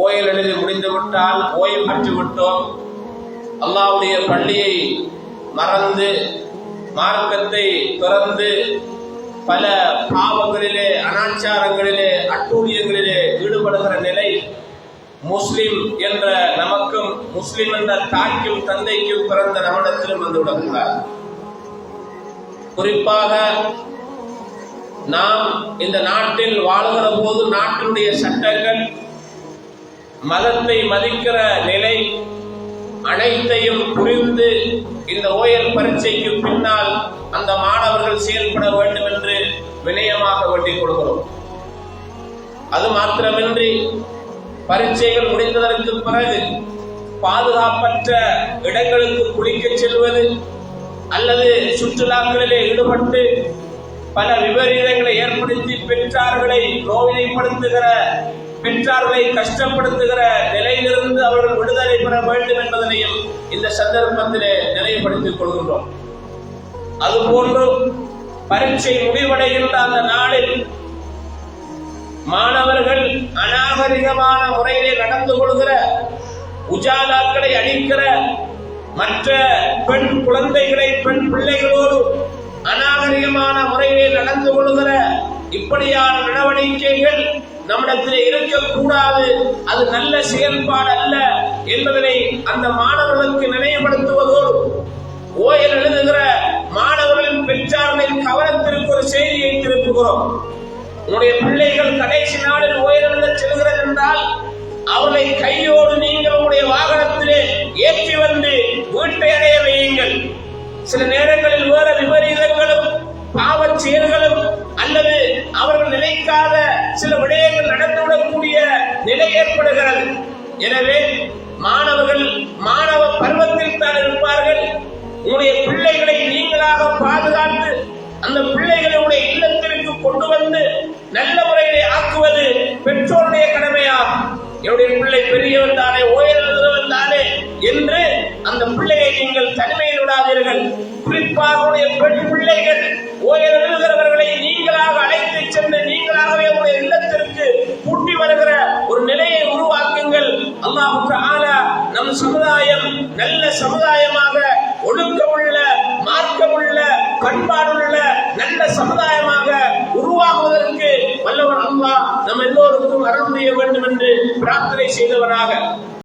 ஓயல் எழுதி முடிந்துவிட்டால் ஓய்வு பெற்று விட்டோம், அல்லாஹ்வுடைய பள்ளியை மறந்து மார்க்கத்தை துறந்து பல பாவங்களிலே, அனாச்சாரங்களிலே, அட்டூழியங்களிலே ஈடுபடுகிற நிலை முஸ்லிம் என்ற நமக்கும், முஸ்லிம் என்ற தாய்க்கும் தந்தைக்கும் பிறந்த நம்மிடத்திலும் வந்துவிடக்கூடாது. குறிப்பாக நாம் இந்த நாட்டில் வாழுகிற போது நாட்டினுடைய சட்டங்கள், மதத்தை மதிக்கிற நிலை அனைத்தையும் புரிந்து இந்த ஓயல் பரீட்சைக்கு பின்னால் அந்த மாணவர்கள் செயல்பட வேண்டும் என்று வினயமாக வேண்டிக் கொள்கிறோம். அது மாத்திரமின்றி பரீட்சைகள் முடிந்ததற்கு பிறகு பாதுகாப்பற்ற இடங்களுக்கு குளிக்க செல்வது அல்லது சுற்றுலாக்களிலே ஈடுபட்டு பல விபரீதங்களை ஏற்படுத்தி பெற்றார்களை நோய்ப்படுத்துகிற, பெற்றார்களை கஷ்டப்படுத்துகிற நிலையிலிருந்து அவர்கள் விடுதலை பெற வேண்டும் என்பதனையும் இந்த சந்தர்ப்பத்திலே நினைவுபடுத்திக் கொள்கின்றோம். அதுபோன்று பரீட்சை முடிவடைகின்ற அந்த நாளில் மாணவர்கள் அநாகரிகமான முறையிலே நடந்து கொள்கிற, உஜாலாக்களை அளிக்கிற, மற்ற பெண் குழந்தைகளை, பெண் பிள்ளைகளோடு அநாகரிகமான முறையிலே நடந்து கொள்கிற இப்படியான நடவடிக்கைகள் நம்மிடத்தில் இருக்கக்கூடாது. அது நல்ல செயல்பாடு அல்ல என்பதனை அந்த மாணவர்களுக்கு நினைவுபடுத்துவதோடு, ஓயல் எழுதுகிற மாணவர்களின் பெற்றார்களின் கவனத்திற்கு ஒரு செய்தியை திருப்புகிறோம். உங்களுடைய பிள்ளைகள் கடைசி நாளில் ஓயல் எழுத செல்கிறது என்றால் அவர்களை கையோடு நீங்கள் உங்களுடைய வாகனத்திலே ஏற்றி வந்து வீட்டை அடைய வையுங்கள். சில நேரங்களில் வேற விபரீதங்களும் பாவச் செயல்களும் அல்லது அவர்கள் நினைக்காத சில விடயங்கள் நடந்துவிடக்கூடிய நிலை ஏற்படுகிறது. எனவே மாணவர்கள் மாணவ பருவத்தில் தான் இருப்பார்கள். உங்களுடைய பிள்ளைகளை நீங்களாக பாதுகாத்து அந்த பிள்ளைகளுடைய இல்லத்திற்கு கொண்டு வந்து நல்ல முறையிலே ஆக்குவது பெற்றோருடைய கடமையாகும். என்னுடைய பிள்ளை பெரியவன் தானே, ஓயல் எழுதுவன் தானே என்று அந்த பிள்ளையை நீங்கள் தனிமையில் விடாதீர்கள். குறிப்பாக பெண் பிள்ளைகள் ஓயல் எழுதுகிறவர்களை நீங்களாக அழைத்து சென்று நீங்களாகவே உங்களுடைய இல்லத்திற்கு கூட்டி வருகிற ஒரு நிலையை உருவாக்குங்கள். அல்லாஹ் தஆலா நம் சமுதாயம் நல்ல சமுதாயமாக, ஒழுக்கமுள்ள, மார்க்கமுள்ள, பண்பாடுள்ள நல்ல சமுதாயமாக உருவாகுவதற்கு வல்லவன் அல்லாஹ் நம் எல்லோருக்கும் அருள் புரிய வேண்டும் என்று பிரார்த்தனை செய்தவனாக